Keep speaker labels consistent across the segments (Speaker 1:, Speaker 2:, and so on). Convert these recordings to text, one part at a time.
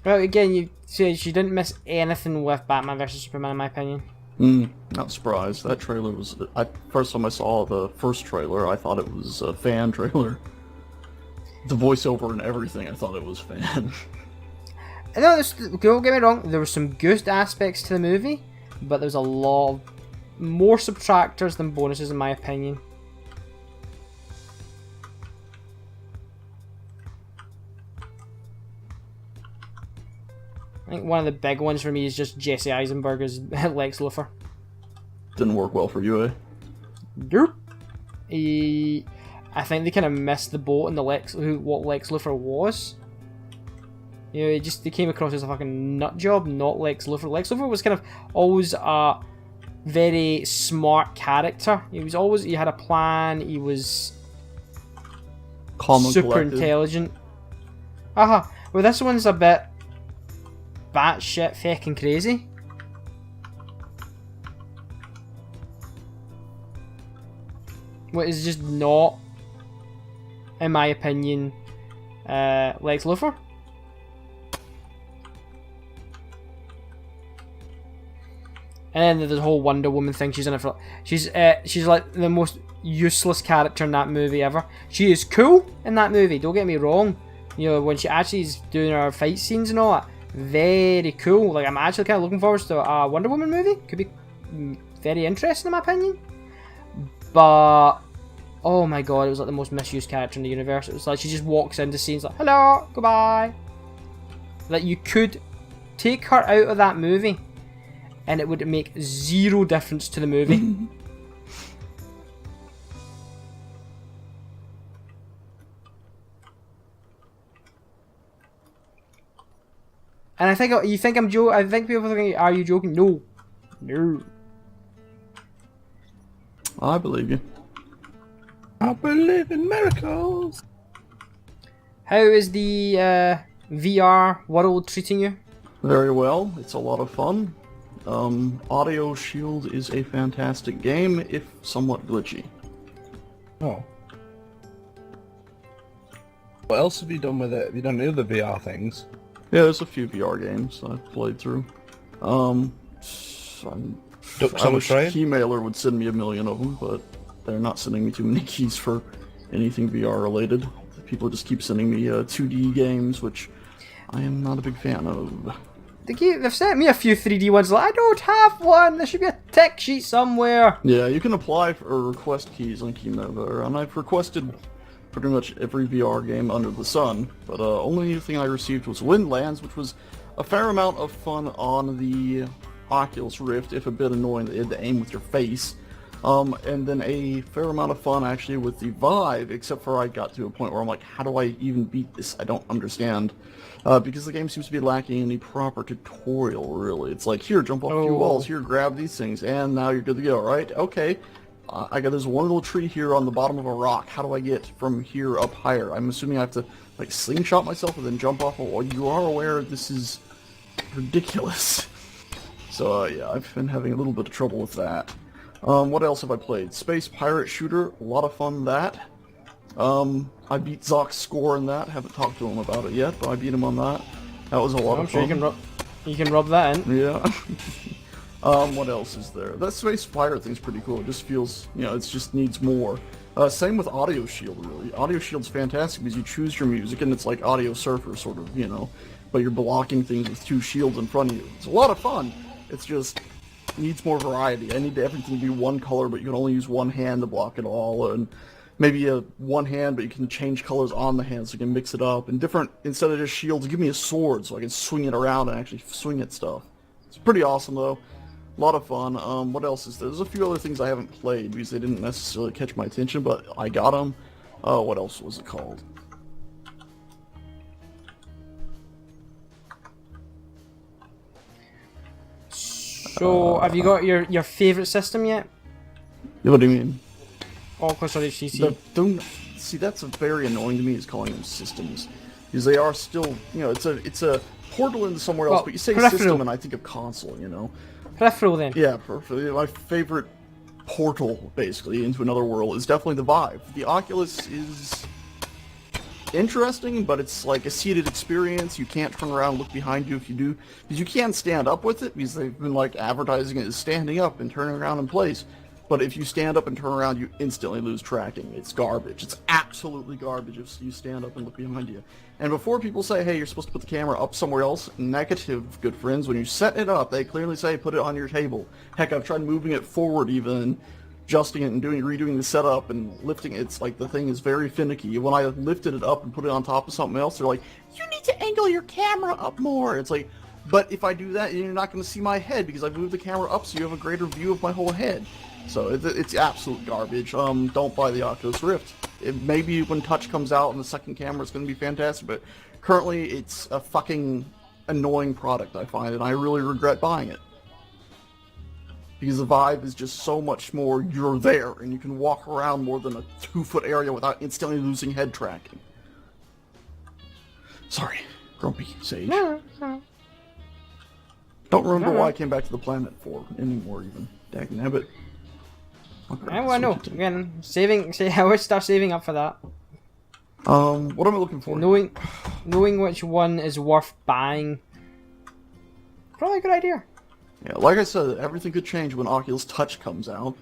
Speaker 1: Well, again, you see, she didn't miss anything with Batman vs Superman, in my opinion.
Speaker 2: Not surprised. That trailer was... first time I saw the first trailer, I thought it was a fan trailer. The voiceover and everything, I thought it was fan.
Speaker 1: No, don't get me wrong, there were some good aspects to the movie, but there's a lot of more subtractors than bonuses, in my opinion. I think one of the big ones for me is just Jesse Eisenberg as Lex Luthor.
Speaker 2: Didn't work well for you, eh?
Speaker 1: Nope. I think they kind of missed the boat in the what Lex Luthor was. You know, they came across as a fucking nut job, not Lex Luthor. Lex Luthor was kind of always a very smart character. He had a plan. He was super intelligent. Well, this one's a bit batshit fucking crazy. What is just not, in my opinion, Lex Luthor. And then the whole Wonder Woman thing, she's in it for... She's like the most useless character in that movie ever. She is cool in that movie, don't get me wrong. You know, when she actually is doing her fight scenes and all that, very cool. Like, I'm actually kind of looking forward to a Wonder Woman movie. Could be very interesting in my opinion. But, oh my god, it was like the most misused character in the universe. It was like she just walks into scenes like, hello, goodbye. Like, you could take her out of that movie and it would make zero difference to the movie. And I think you think I'm joking. I think people are thinking, "Are you joking?" No, no.
Speaker 2: I believe you.
Speaker 3: I believe in miracles.
Speaker 1: How is the VR world treating you?
Speaker 2: Very well. It's a lot of fun. Audio Shield is a fantastic game, if somewhat glitchy.
Speaker 3: Oh. What else have you done with it? Have you done any other VR things?
Speaker 2: Yeah, there's a few VR games I've played through. I wish Keymailer would send me 1,000,000 of them, but they're not sending me too many keys for anything VR related. People just keep sending me 2D games, which I am not a big fan of.
Speaker 1: They've sent me a few 3D ones. Like, I don't have one. There should be a tech sheet somewhere.
Speaker 2: Yeah, you can apply for or request keys on Keymailer, and I've requested pretty much every VR game under the sun, but only thing I received was Windlands, which was a fair amount of fun on the Oculus Rift, if a bit annoying that you had to aim with your face. And then a fair amount of fun actually with the Vive, except for I got to a point where I'm like, how do I even beat this? I don't understand. Because the game seems to be lacking any proper tutorial, really. It's like, here, jump off a few walls, here, grab these things, and now you're good to go, right? Okay. I got this one little tree here on the bottom of a rock. How do I get from here up higher? I'm assuming I have to, like, slingshot myself and then jump off a wall. You are aware this is ridiculous. So, yeah, I've been having a little bit of trouble with that. What else have I played? Space Pirate Shooter, a lot of fun that. I beat Zock's score in that. Haven't talked to him about it yet, but I beat him on that. That was a lot of fun.
Speaker 1: You can rub that in.
Speaker 2: Yeah. What else is there? That Space Pirate thing's pretty cool. It just feels, you know, it just needs more. Same with Audio Shield, really. Audio Shield's fantastic because you choose your music, and it's like Audio Surfer, sort of, you know. But you're blocking things with two shields in front of you. It's a lot of fun. It's just needs more variety. I need everything to be one color, but you can only use one hand to block it all, and maybe one hand, but you can change colors on the hand, so you can mix it up. And different, instead of just shields, give me a sword, so I can swing it around and actually swing at stuff. It's pretty awesome, though. A lot of fun. What else is there? There's a few other things I haven't played because they didn't necessarily catch my attention, but I got them. What else was it called?
Speaker 1: So, have you got your favourite system yet?
Speaker 2: What do you mean?
Speaker 1: Oculus or HTC?
Speaker 2: See, that's very annoying to me, is calling them systems. Because they are still, you know, it's a portal into somewhere else, but you say system and I think of console, you know?
Speaker 1: Peripheral, then.
Speaker 2: Yeah, peripheral. My favorite portal, basically, into another world is definitely the Vive. The Oculus is interesting, but it's like a seated experience. You can't turn around and look behind you if you do, because you can't stand up with it, because they've been like advertising it as standing up and turning around in place. But if you stand up and turn around, you instantly lose tracking. It's garbage. It's absolutely garbage if you stand up and look behind you. And before people say, hey, you're supposed to put the camera up somewhere else, negative, good friends. When you set it up, they clearly say put it on your table. Heck, I've tried moving it forward even, adjusting it and redoing the setup and lifting it. It's like the thing is very finicky. When I lifted it up and put it on top of something else, they're like, you need to angle your camera up more. It's like, but if I do that, you're not going to see my head because I've moved the camera up so you have a greater view of my whole head. So it's absolute garbage. Don't buy the Oculus Rift. It maybe when touch comes out and the second camera is going to be fantastic, but currently it's a fucking annoying product, I find, and I really regret buying it. Because the Vive is just so much more, you're there, and you can walk around more than a 2-foot area without instantly losing head tracking. Sorry, grumpy Sage.
Speaker 1: No.
Speaker 2: Don't remember why I came back to the planet for anymore, even. Dagnabbit.
Speaker 1: Okay, well, I know. Again, I would start saving up for that.
Speaker 2: What am I looking for?
Speaker 1: Knowing which one is worth buying. Probably a good idea.
Speaker 2: Yeah, like I said, everything could change when Oculus Touch comes out.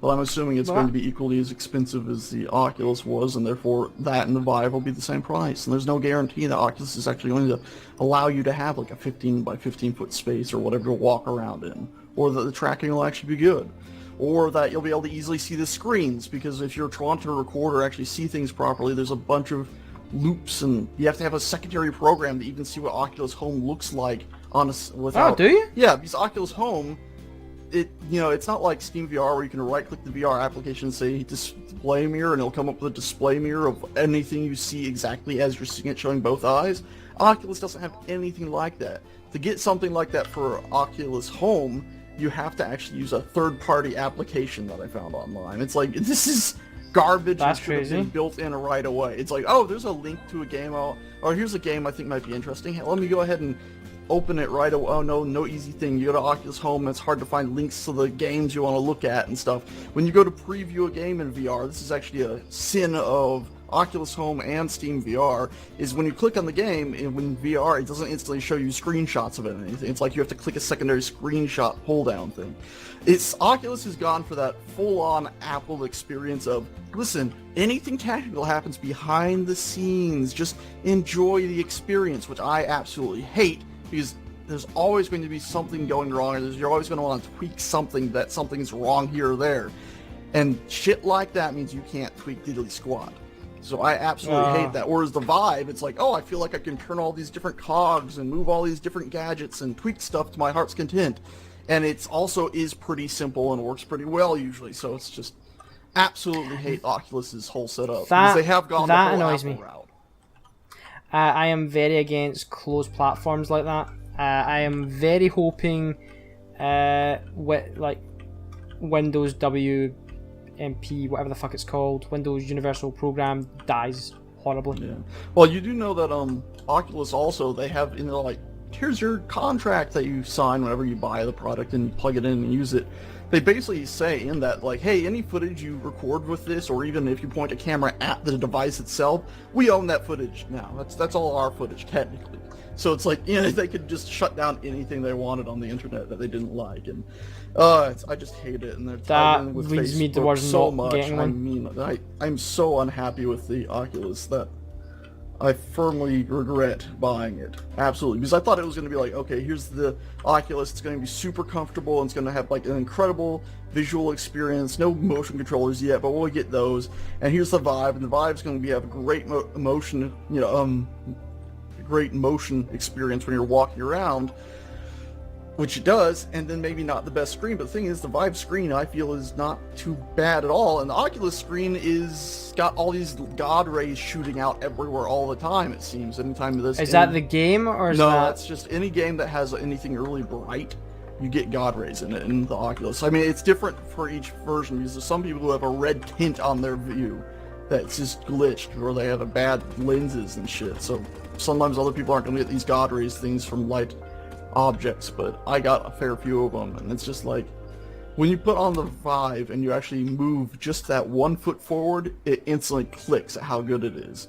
Speaker 2: Well, I'm assuming it's going to be equally as expensive as the Oculus was, and therefore that and the Vive will be the same price. And there's no guarantee that Oculus is actually going to allow you to have like a 15 by 15 foot space or whatever to walk around in, or that the tracking will actually be good, or that you'll be able to easily see the screens, because if you're trying to record or actually see things properly, there's a bunch of loops, and you have to have a secondary program to even see what Oculus Home looks like on a, without...
Speaker 1: Oh, do you?
Speaker 2: Yeah, because Oculus Home, it's not like Steam VR where you can right-click the VR application and say display mirror, and it'll come up with a display mirror of anything you see exactly as you're seeing it, showing both eyes. Oculus doesn't have anything like that. To get something like that for Oculus Home, you have to actually use a third-party application that I found online. It's like, this is garbage.
Speaker 1: That's
Speaker 2: that should have been built in right away. It's like, oh, there's a link to a game, or here's a game I think might be interesting. Hey, let me go ahead and open it right away. Oh no easy thing. You go to Oculus Home, and it's hard to find links to the games you want to look at and stuff. When you go to preview a game in VR, this is actually a sin of Oculus Home and Steam VR, is when you click on the game in VR, it doesn't instantly show you screenshots of it or anything. It's like you have to click a secondary screenshot pull-down thing. Oculus has gone for that full-on Apple experience of, listen, anything technical happens behind the scenes, just enjoy the experience, which I absolutely hate, because there's always going to be something going wrong, and you're always going to want to tweak something that something's wrong here or there. And shit like that means you can't tweak diddly squat. So I absolutely hate that. Whereas the Vive, it's like, oh, I feel like I can turn all these different cogs and move all these different gadgets and tweak stuff to my heart's content. And it's also is pretty simple and works pretty well usually. So it's just absolutely hate Oculus's whole setup. Because they have gone the whole
Speaker 1: annoys
Speaker 2: Apple
Speaker 1: me.
Speaker 2: route.
Speaker 1: I am very against closed platforms like that. I am very hoping like Windows WMP, whatever the fuck it's called, Windows Universal Program, dies horribly.
Speaker 2: Yeah. Well, you do know that Oculus also, they have, like, here's your contract that you sign whenever you buy the product and plug it in and use it. They basically say in that, like, hey, any footage you record with this, or even if you point a camera at the device itself, we own that footage now. That's all our footage, technically. So it's like, they could just shut down anything they wanted on the internet that they didn't like, and I just hate it. And they're
Speaker 1: that
Speaker 2: with
Speaker 1: leads me
Speaker 2: Facebook
Speaker 1: towards
Speaker 2: so
Speaker 1: not
Speaker 2: much.
Speaker 1: getting one.
Speaker 2: I mean, I'm so unhappy with the Oculus that I firmly regret buying it. Absolutely. Because I thought it was going to be like, okay, here's the Oculus, it's going to be super comfortable, and it's going to have like an incredible visual experience, no motion controllers yet, but we'll get those. And here's the Vive, and the Vive's going to have a great great motion experience when you're walking around, which it does, and then maybe not the best screen. But the thing is, the Vive screen I feel is not too bad at all, and the Oculus screen is got all these God rays shooting out everywhere all the time, it seems. Anytime this
Speaker 1: Is that the game, or is
Speaker 2: no,
Speaker 1: that...
Speaker 2: that's just any game that has anything really bright, you get God rays in it in the Oculus. I mean, it's different for each version, because there's some people who have a red tint on their view that's just glitched, or they have a bad lenses and shit, so sometimes other people aren't going to get these God rays things from light objects, but I got a fair few of them, and it's just like, when you put on the Vive and you actually move just that 1 foot forward, it instantly clicks at how good it is.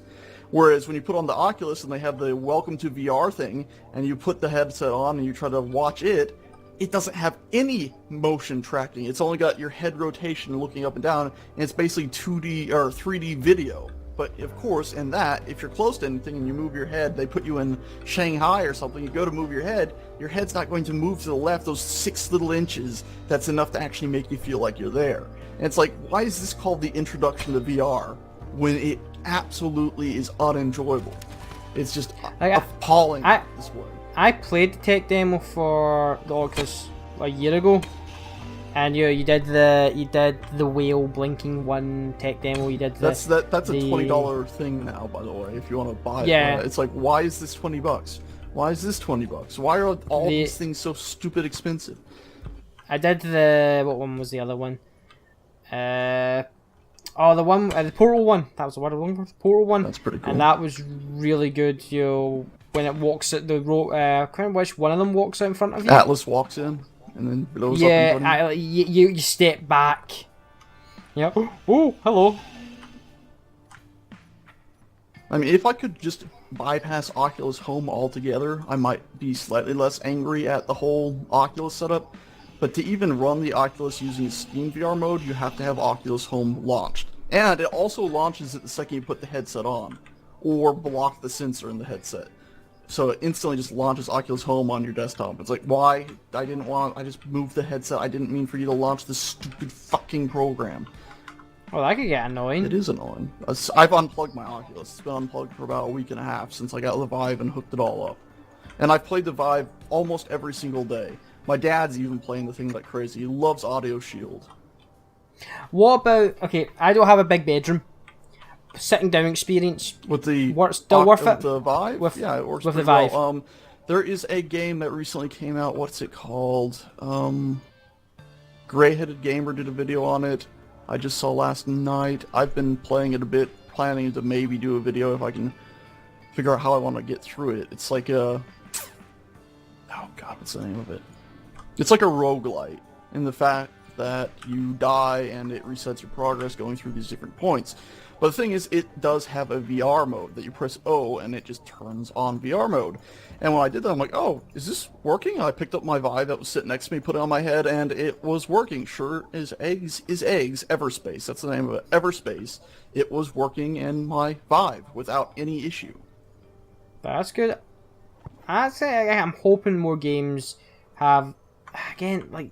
Speaker 2: Whereas when you put on the Oculus and they have the Welcome to VR thing, and you put the headset on and you try to watch it, it doesn't have any motion tracking. It's only got your head rotation looking up and down, and it's basically 2D or 3D video. But of course, in that, if you're close to anything and you move your head, they put you in Shanghai or something, you go to move your head's not going to move to the left those 6 little inches that's enough to actually make you feel like you're there. And it's like, why is this called the introduction to VR when it absolutely is unenjoyable? It's just appalling this way.
Speaker 1: I played the tech demo for the Oculus a year ago, and you did the whale blinking one tech demo. You did
Speaker 2: that's a $20 thing now, by the way. If you want to buy it, it's like, why is this $20? Why is this $20? Why are all these things so stupid expensive?
Speaker 1: I did what one was the other one? The Portal one. That was the word I was looking for. Portal one.
Speaker 2: That's pretty cool.
Speaker 1: And that was really good. When it walks at the rope, I can't remember which one of them walks out in front of you.
Speaker 2: Atlas walks in and then blows up. Yeah,
Speaker 1: you step back. Yeah. Oh, hello.
Speaker 2: I mean, if I could just bypass Oculus Home altogether, I might be slightly less angry at the whole Oculus setup. But to even run the Oculus using Steam VR mode, you have to have Oculus Home launched. And it also launches it the second you put the headset on, or block the sensor in the headset. So it instantly just launches Oculus Home on your desktop. It's like, why? I just moved the headset. I didn't mean for you to launch this stupid fucking program.
Speaker 1: Well, that could get annoying.
Speaker 2: It is annoying. I've unplugged my Oculus. It's been unplugged for about a week and a half since I got the Vive and hooked it all up. And I've played the Vive almost every single day. My dad's even playing the thing like crazy. He loves Audio Shield.
Speaker 1: What about... Okay, I don't have a big bedroom. Sitting down experience
Speaker 2: with the
Speaker 1: worth it?
Speaker 2: The Vive? Yeah, it works with the Vive. Well. There is a game that recently came out. What's it called? Gray-Headed Gamer did a video on it. I just saw last night. I've been playing it a bit, planning to maybe do a video if I can figure out how I want to get through it. It's like a... Oh god, what's the name of it? It's like a roguelite in the fact that you die and it resets your progress going through these different points. But the thing is, it does have a VR mode that you press O and it just turns on VR mode. And when I did that, I'm like, oh, is this working? I picked up my Vive that was sitting next to me, put it on my head, and it was working. Sure as eggs is eggs, Everspace. That's the name of it, Everspace. It was working in my Vive without any issue.
Speaker 1: That's good. I'd say I'm hoping more games have, again, like,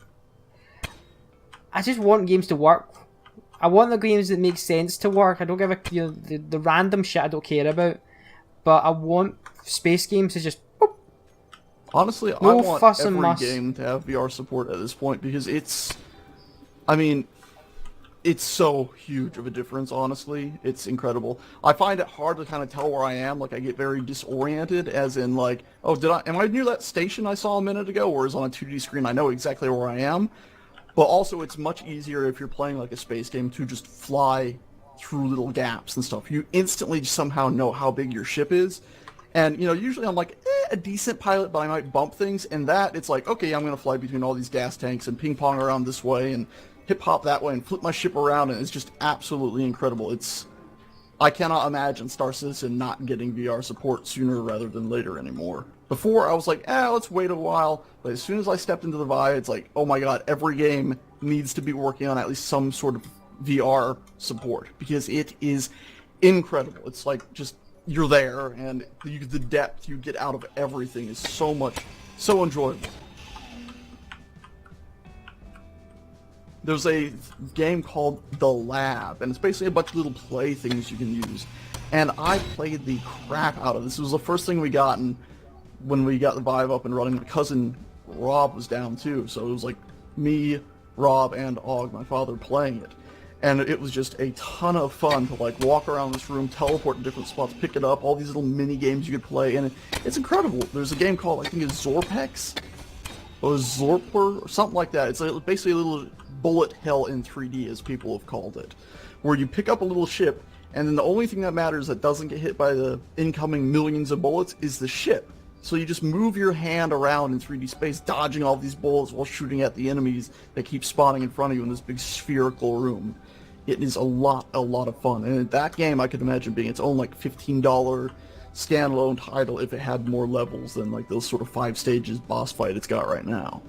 Speaker 1: I just want games to work. I want the games that make sense to work. I don't give the random shit I don't care about. But I want space games to just... Boop.
Speaker 2: Honestly, I want every game to have VR support at this point because it's... I mean, it's so huge of a difference, honestly. It's incredible. I find it hard to kind of tell where I am. Like, I get very disoriented, as in, like, oh, am I near that station I saw a minute ago? Whereas on a 2D screen, I know exactly where I am. But also, it's much easier if you're playing like a space game to just fly through little gaps and stuff. You instantly somehow know how big your ship is. And, you know, usually I'm like, a decent pilot, but I might bump things. And that, it's like, okay, I'm going to fly between all these gas tanks and ping-pong around this way and hip-hop that way and flip my ship around. And it's just absolutely incredible. I cannot imagine Star Citizen not getting VR support sooner rather than later anymore. Before, I was like, let's wait a while. But as soon as I stepped into the Vive, it's like, oh my god, every game needs to be working on at least some sort of VR support. Because it is incredible. It's like, just, you're there, and the depth you get out of everything is so enjoyable. There's a game called The Lab, and it's basically a bunch of little play things you can use. And I played the crap out of this. It was the first thing we got, and when we got the Vive up and running, my cousin Rob was down too. So it was like me, Rob, and Og, my father, playing it. And it was just a ton of fun to like walk around this room, teleport to different spots, pick it up, all these little mini games you could play, and it's incredible. There's a game called, I think it's Zorpex, or Zorper, or something like that. It's basically a little bullet hell in 3D, as people have called it, where you pick up a little ship, and then the only thing that matters that doesn't get hit by the incoming millions of bullets is the ship. So you just move your hand around in 3D space, dodging all these bullets while shooting at the enemies that keep spawning in front of you in this big spherical room. It is a lot of fun. And that game I could imagine being its own like $15 standalone title if it had more levels than like those sort of 5 stages boss fight it's got right now.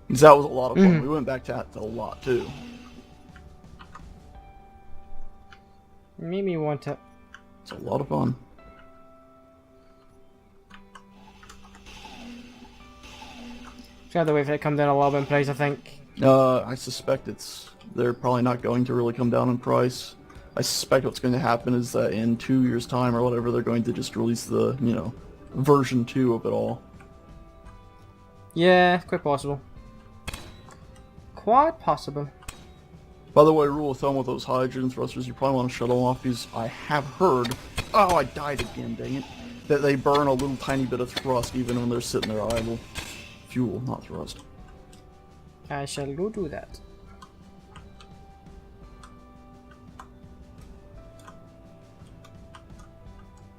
Speaker 2: Because that was a lot of fun. We went back to that a lot too.
Speaker 1: Made me want to.
Speaker 2: It's a lot of fun.
Speaker 1: Just gotta wait for it to come down a little bit in price, I think.
Speaker 2: I suspect they're probably not going to really come down in price. I suspect what's going to happen is that in 2 years' time or whatever, they're going to just release the, you know, version 2 of it all.
Speaker 1: Yeah, quite possible. Quite possible.
Speaker 2: By the way, rule of thumb with those hydrogen thrusters, you probably want to shut them off because I have heard, oh, I died again, dang it, that they burn a little tiny bit of thrust even when they're sitting there idle. Fuel, not thrust.
Speaker 1: I shall go do that.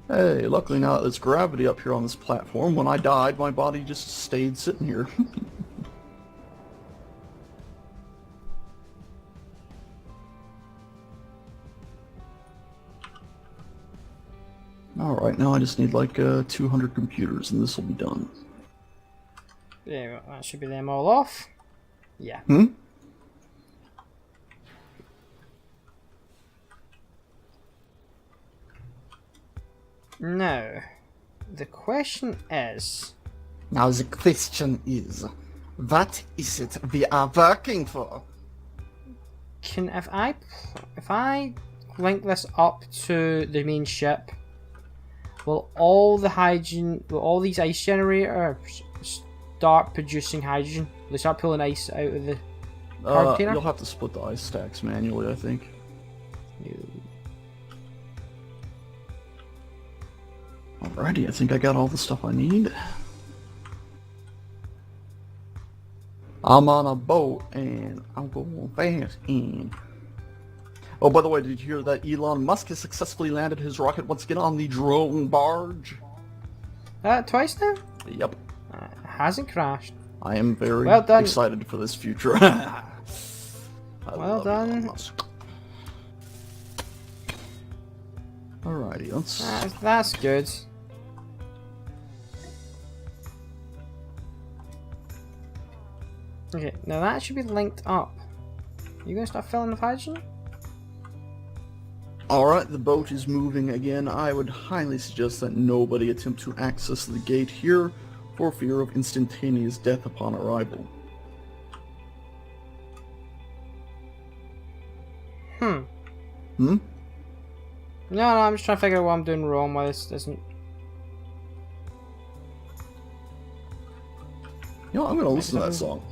Speaker 2: Hey, luckily now that there's gravity up here on this platform, when I died, my body just stayed sitting here. Alright, now I just need like 200 computers and this will be done.
Speaker 1: Yeah, well, that should be them all off. Yeah. Now, the question is...
Speaker 2: Now the question is, what is it we are working for?
Speaker 1: Can if I link this up to the main ship, will all these ice generators start producing hydrogen? Will they start pulling ice out of the power container?
Speaker 2: You'll have to split the ice stacks manually, I think. Alrighty, I think I got all the stuff I need. I'm on a boat and I'm going fast and... Oh, by the way, did you hear that Elon Musk has successfully landed his rocket once again on the drone barge?
Speaker 1: Twice now?
Speaker 2: Yep.
Speaker 1: Hasn't crashed.
Speaker 2: I am very
Speaker 1: Well done.
Speaker 2: excited for this future.
Speaker 1: Well done.
Speaker 2: Alrighty, let's...
Speaker 1: That's good. Okay, now that should be linked up. You gonna start filling with hydrogen?
Speaker 2: Alright, the boat is moving again. I would highly suggest that nobody attempt to access the gate here for fear of instantaneous death upon arrival.
Speaker 1: No, I'm just trying to figure out what I'm doing wrong, why this isn't...
Speaker 2: You know, I'm gonna listen to that song.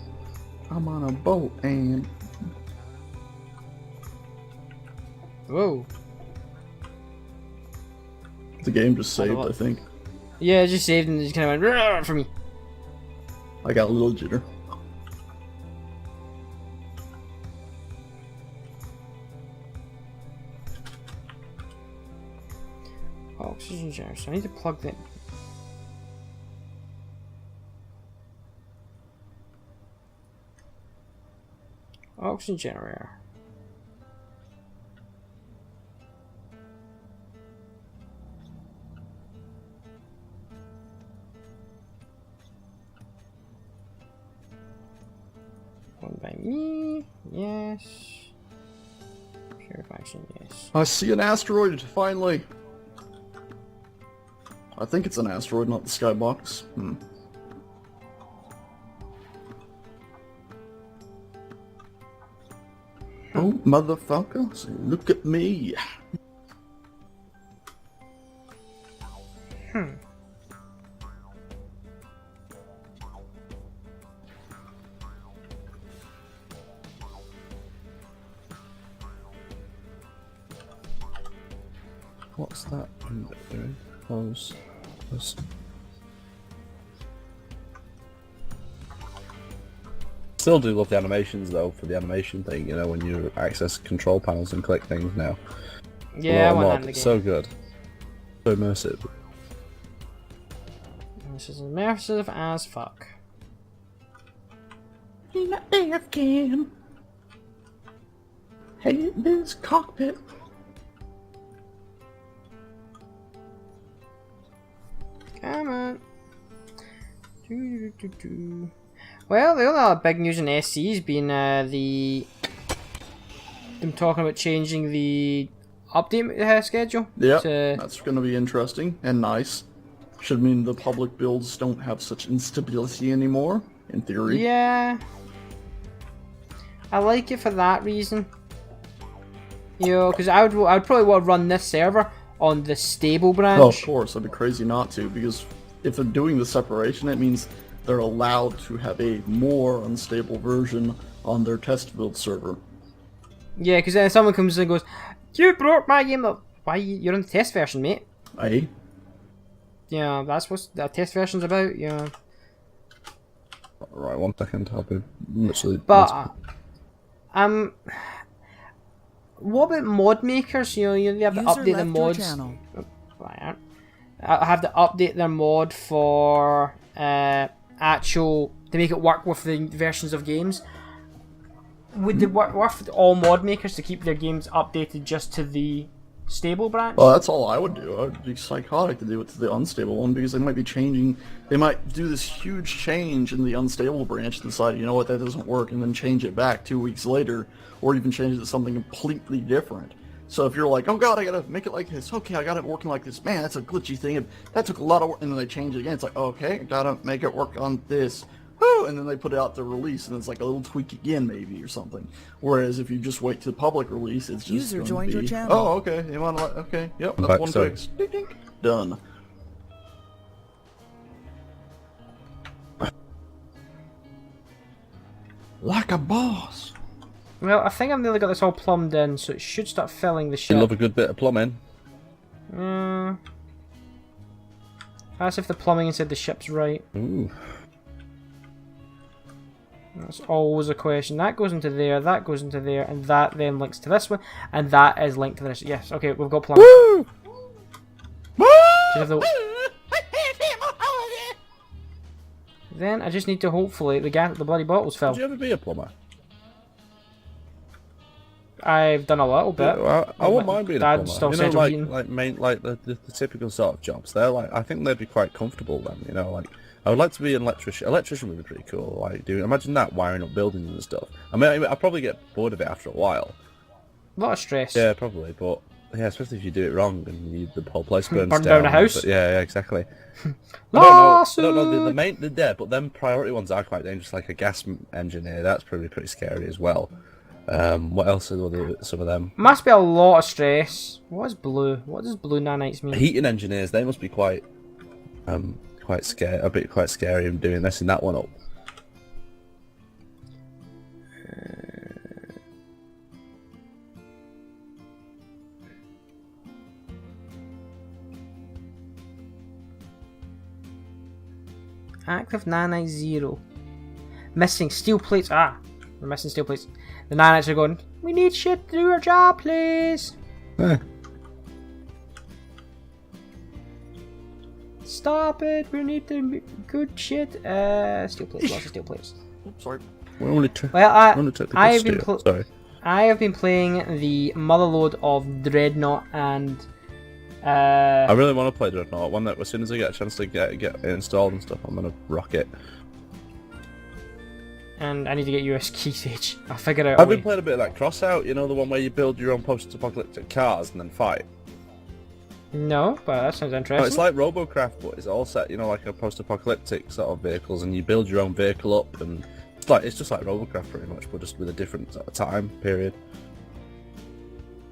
Speaker 2: I'm on a boat and...
Speaker 1: Whoa.
Speaker 2: The game just saved, I think.
Speaker 1: Yeah, it just saved and it just kind of went "Rrrr" for me.
Speaker 2: I got a little jitter.
Speaker 1: Oxygen generator, so I need to plug that. Oxygen generator. One by me, yes. Purification, yes.
Speaker 2: I see an asteroid, finally! I think it's an asteroid, not the skybox. Oh, motherfucker, so look at me. What's that window doing? Close. Close.
Speaker 3: Still do love the animations though, for the animation thing, you know, when you access control panels and click things now.
Speaker 1: Yeah, I want that in the
Speaker 3: It's
Speaker 1: game.
Speaker 3: so good. So immersive.
Speaker 1: This is immersive as fuck.
Speaker 2: Hey, this cockpit.
Speaker 1: Come on. Well, the only other big news in SC has been them talking about changing the update schedule.
Speaker 2: Yeah,
Speaker 1: to...
Speaker 2: that's going to be interesting and nice. Should mean the public builds don't have such instability anymore, in theory.
Speaker 1: Yeah. I like it for that reason. You know, because I would probably want to run this server on the stable branch.
Speaker 2: Oh, of course, I'd be crazy not to, because if they're doing the separation, it means they're allowed to have a more unstable version on their test build server.
Speaker 1: Yeah, because then someone comes in and goes, "You broke my game." Why? You're on the test version, mate.
Speaker 2: Aye.
Speaker 1: Yeah, that's what the test version's about. Yeah.
Speaker 3: Right, 1 second. I'll be literally.
Speaker 1: But what about mod makers? You know, you have to update the mods. Have to update their mod for actual to make it work with the versions of games. Would it work with all mod makers to keep their games updated just to the stable branch?
Speaker 2: Well, that's all I would do. I'd be psychotic to do it to the unstable one, because they might be changing. They might do this huge change in the unstable branch and decide, you know what, that doesn't work, and then change it back 2 weeks later, or even change it to something completely different. So if you're like, oh god, I gotta make it like this. Okay, I got it working like this. Man, that's a glitchy thing. That took a lot of work. And then they change it again. It's like, okay, I gotta make it work on this. Woo! And then they put it out to release, and it's like a little tweak again, maybe, or something. Whereas if you just wait to the public release, it's just
Speaker 4: User joined your channel.
Speaker 2: Oh, okay. You want to? Okay. Yep. That's
Speaker 3: back,
Speaker 2: one
Speaker 3: sorry.
Speaker 2: fix. Ding, ding. Done. Like a boss.
Speaker 1: Well, I think I've nearly got this all plumbed in, so it should start filling the ship.
Speaker 3: You love a good bit of plumbing.
Speaker 1: That's if the plumbing inside the ship's right.
Speaker 3: Ooh.
Speaker 1: That's always a question. That goes into there, that goes into there, and that then links to this one, and that is linked to this. Yes, okay, we've got plumbing.
Speaker 3: Woo!
Speaker 1: Then I just need to hopefully the bloody bottles fill.
Speaker 3: Would you ever be a plumber?
Speaker 1: I've done a little bit.
Speaker 3: Yeah, I wouldn't mind being a
Speaker 1: Dad's still
Speaker 3: plumber. You know,
Speaker 1: central
Speaker 3: like
Speaker 1: heating.
Speaker 3: the typical sort of jobs. They're like, I think they'd be quite comfortable then. You know, like I would like to be an electrician. Electrician would be pretty cool. Like, imagine that wiring up buildings and stuff. I mean, I'd probably get bored of it after a while.
Speaker 1: A lot of stress.
Speaker 3: Yeah, probably, but yeah, especially if you do it wrong and the whole place burns
Speaker 1: Burn down a house.
Speaker 3: But yeah, exactly.
Speaker 1: Lawsuit!
Speaker 3: I don't know the there, but them priority ones are quite dangerous. Like a gas engineer, that's probably pretty scary as well. What else are some of them?
Speaker 1: Must be a lot of stress. What is blue? What does blue nanites mean?
Speaker 3: Heating engineers, they must be quite scary, a bit quite scary in doing this and that one up.
Speaker 1: Active nanite 0. Missing steel plates. Ah, we're missing steel plates. The nanites are going, we need shit to do our job, please. Stop it, we need the good shit. Steel plates, lots of steel plates.
Speaker 2: Oops, sorry.
Speaker 1: I have been playing the motherload of Dreadnought and
Speaker 3: I really want to play Dreadnought. One that as soon as I get a chance to get it installed and stuff, I'm gonna rock it.
Speaker 1: And I need to get US key stage. I'll figure out.
Speaker 3: I've been playing a bit of that Crossout, you know, the one where you build your own post-apocalyptic cars and then fight.
Speaker 1: No, but that sounds interesting.
Speaker 3: No, it's like Robocraft, but it's all set, you know, like a post-apocalyptic sort of vehicles, and you build your own vehicle up, and it's just like Robocraft pretty much, but just with a different sort of time period.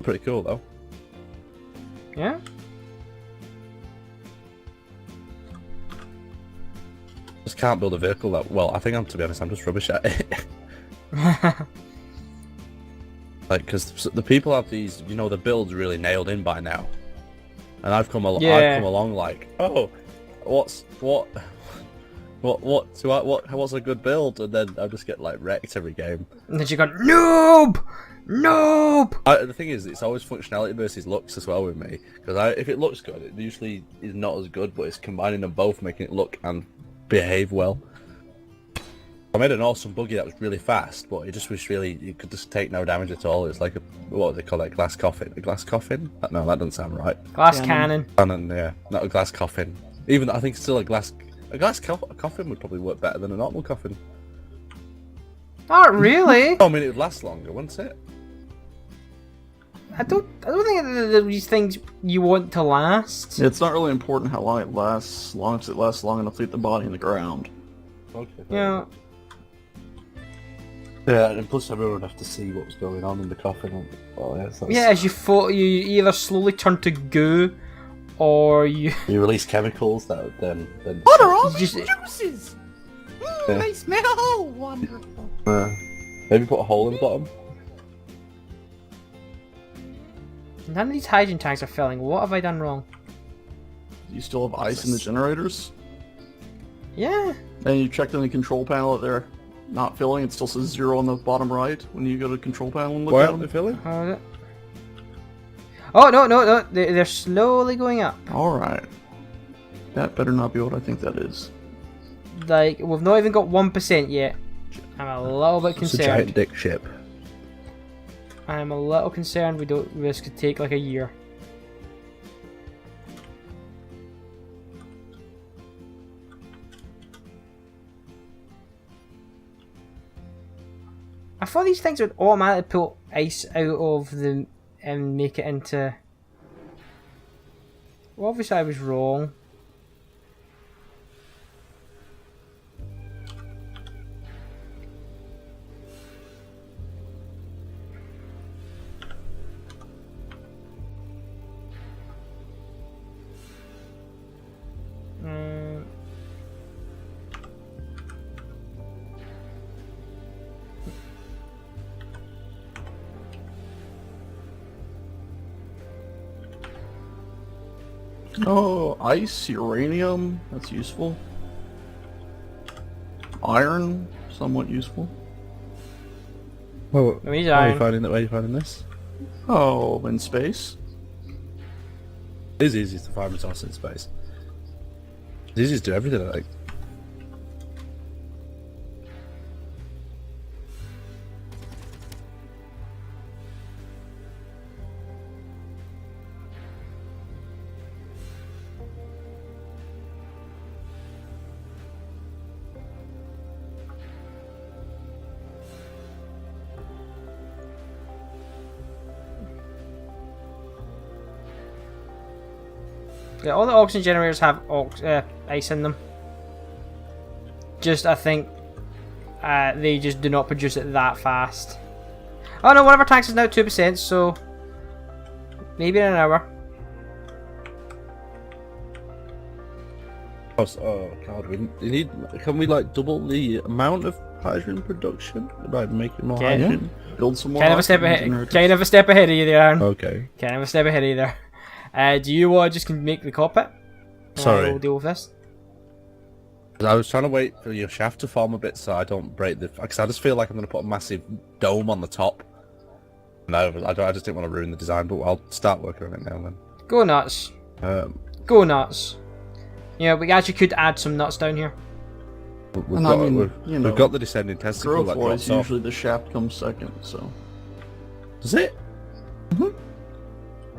Speaker 3: Pretty cool though.
Speaker 1: Yeah.
Speaker 3: Just can't build a vehicle that well. I think to be honest, I'm just rubbish at it. Like, because the people have these, you know, the builds really nailed in by now, and I've come along like, oh, what's a good build, and then I just get like wrecked every game.
Speaker 1: And then you go, noob.
Speaker 3: The thing is, it's always functionality versus looks as well with me, because if it looks good, it usually is not as good, but it's combining them both, making it look and behave well. I made an awesome buggy that was really fast, but it just was really, you could just take no damage at all. It's like a, what do they call it, glass coffin? A glass coffin? No, that doesn't sound right.
Speaker 1: Glass cannon.
Speaker 3: Cannon, yeah, not a glass coffin. Even I think still a glass coffin would probably work better than a normal coffin.
Speaker 1: Not really.
Speaker 3: Oh, I mean, it would last longer, wouldn't it?
Speaker 1: I don't think that these things you want to last.
Speaker 2: It's not really important how long it lasts, as long as it lasts long enough to get the body in the ground.
Speaker 3: Okay.
Speaker 1: Yeah.
Speaker 3: Yeah, and plus everyone would have to see what was going on in the coffin. Oh, yeah,
Speaker 1: Yeah, as you fall, you either slowly turn to goo, or you
Speaker 3: release chemicals that would then
Speaker 2: What are all
Speaker 1: these
Speaker 2: juices?
Speaker 3: Yeah.
Speaker 2: They smell wonderful.
Speaker 3: maybe put a hole in the bottom.
Speaker 1: None of these hydrogen tanks are filling. What have I done wrong?
Speaker 2: You still have ice in the generators?
Speaker 1: Yeah.
Speaker 2: And you checked in the control panel that they're not filling. It still says 0 on the bottom right when you go to the control panel and look
Speaker 3: Why
Speaker 2: at
Speaker 3: aren't they
Speaker 2: them.
Speaker 3: filling?
Speaker 1: Hold it. Oh no! They're slowly going up.
Speaker 2: Alright. That better not be what I think that is.
Speaker 1: Like we've not even got 1% yet. I'm a little bit
Speaker 3: It's a giant
Speaker 1: concerned.
Speaker 3: dick ship.
Speaker 1: I'm a little concerned this could take like a year. I thought these things would automatically pull ice out of them and make it into... Well, obviously I was wrong.
Speaker 2: Oh, ice, uranium, that's useful. Iron, somewhat useful.
Speaker 3: Well,
Speaker 1: Let me
Speaker 3: where are you
Speaker 1: down.
Speaker 3: finding that? Where are you finding this?
Speaker 2: Oh, in space.
Speaker 3: It is easy to find resources in space. It's easy to do everything, I think.
Speaker 1: Yeah, all the oxygen generators have ice in them. Just, I think, they just do not produce it that fast. Oh no, one of our tanks is now 2%, so maybe in an hour.
Speaker 3: Oh god, we need. Can we like double the amount of hydrogen production by making more
Speaker 1: Can you?
Speaker 3: hydrogen?
Speaker 2: Build some more.
Speaker 1: Kind of a step
Speaker 2: oxygen
Speaker 1: ahead.
Speaker 2: generators.
Speaker 1: Kind of a step ahead of you there, Aaron.
Speaker 3: Okay.
Speaker 1: Kind of a step ahead of you there. Do you want to just make the cockpit?
Speaker 3: Sorry.
Speaker 1: We'll deal with this.
Speaker 3: I was trying to wait for your shaft to form a bit so I don't break the. Because I just feel like I'm going to put a massive dome on the top. No, I just didn't want to ruin the design, but I'll start working on it now then.
Speaker 1: Go nuts. Go nuts. Yeah, we actually could add some nuts down here.
Speaker 3: We've
Speaker 2: And I
Speaker 3: got,
Speaker 2: mean,
Speaker 3: we've,
Speaker 2: you know,
Speaker 3: we've got the descending testicle that
Speaker 2: growth-wise,
Speaker 3: drops off.
Speaker 2: usually the shaft comes second, so...
Speaker 3: Does it?
Speaker 2: Mhm.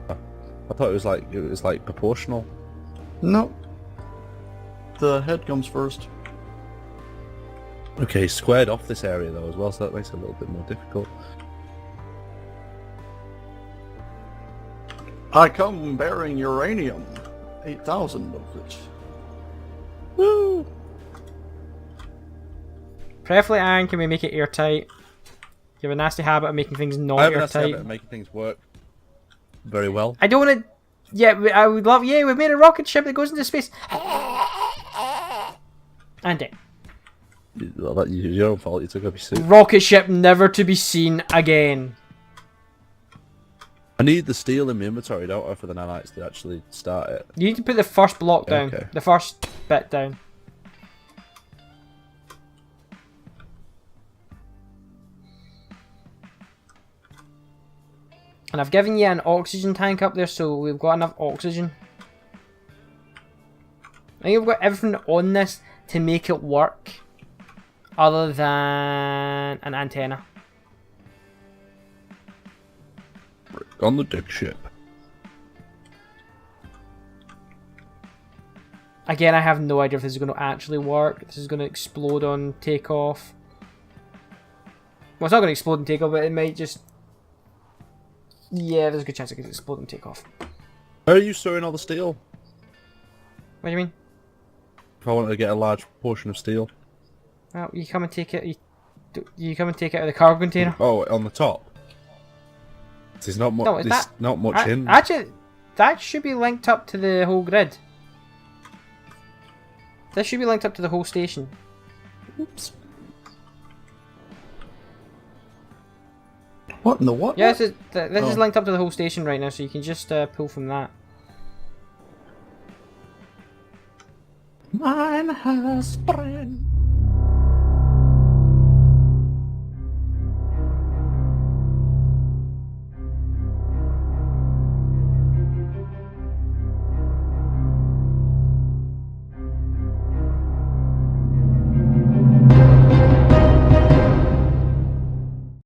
Speaker 3: I thought it was like proportional.
Speaker 2: No. The head comes first.
Speaker 3: Okay, squared off this area though as well, so that makes it a little bit more difficult.
Speaker 2: I come bearing uranium. 8,000 of it. Woo!
Speaker 1: Preferably iron, can we make it airtight? You have a nasty habit of making things
Speaker 3: I
Speaker 1: not
Speaker 3: have a nice habit
Speaker 1: airtight.
Speaker 3: of making things work very well.
Speaker 1: I don't want to... Yeah, I would love... Yeah, we've made a rocket ship that goes into space. And it.
Speaker 3: Well, that's your own fault, you took up your suit.
Speaker 1: Rocket ship never to be seen again.
Speaker 3: I need the steel in my inventory, don't I, for the nanites to actually start it.
Speaker 1: You need to put the first block down.
Speaker 3: Okay.
Speaker 1: The first bit down. And I've given you an oxygen tank up there, so we've got enough oxygen. I think we've got everything on this to make it work. other than an antenna.
Speaker 3: On the dig ship.
Speaker 1: Again, I have no idea if this is going to actually work. This is going to explode on takeoff. Well, it's not going to explode on takeoff, but it might just... Yeah, there's a good chance it could explode on takeoff.
Speaker 3: How are you storing all the steel?
Speaker 1: What do you mean?
Speaker 3: If I wanted to get a large portion of steel.
Speaker 1: Well, you come and take it. You come and take it out of the cargo container.
Speaker 3: Oh, on the top. There's not much.
Speaker 1: No,
Speaker 3: There's not much in.
Speaker 1: Actually, that should be linked up to the whole grid. This should be linked up to the whole station.
Speaker 2: Oops. What in the what?
Speaker 1: Yeah,
Speaker 2: what?
Speaker 1: this is linked up to the whole station right now, so you can just pull from that.
Speaker 2: Mine has sprung.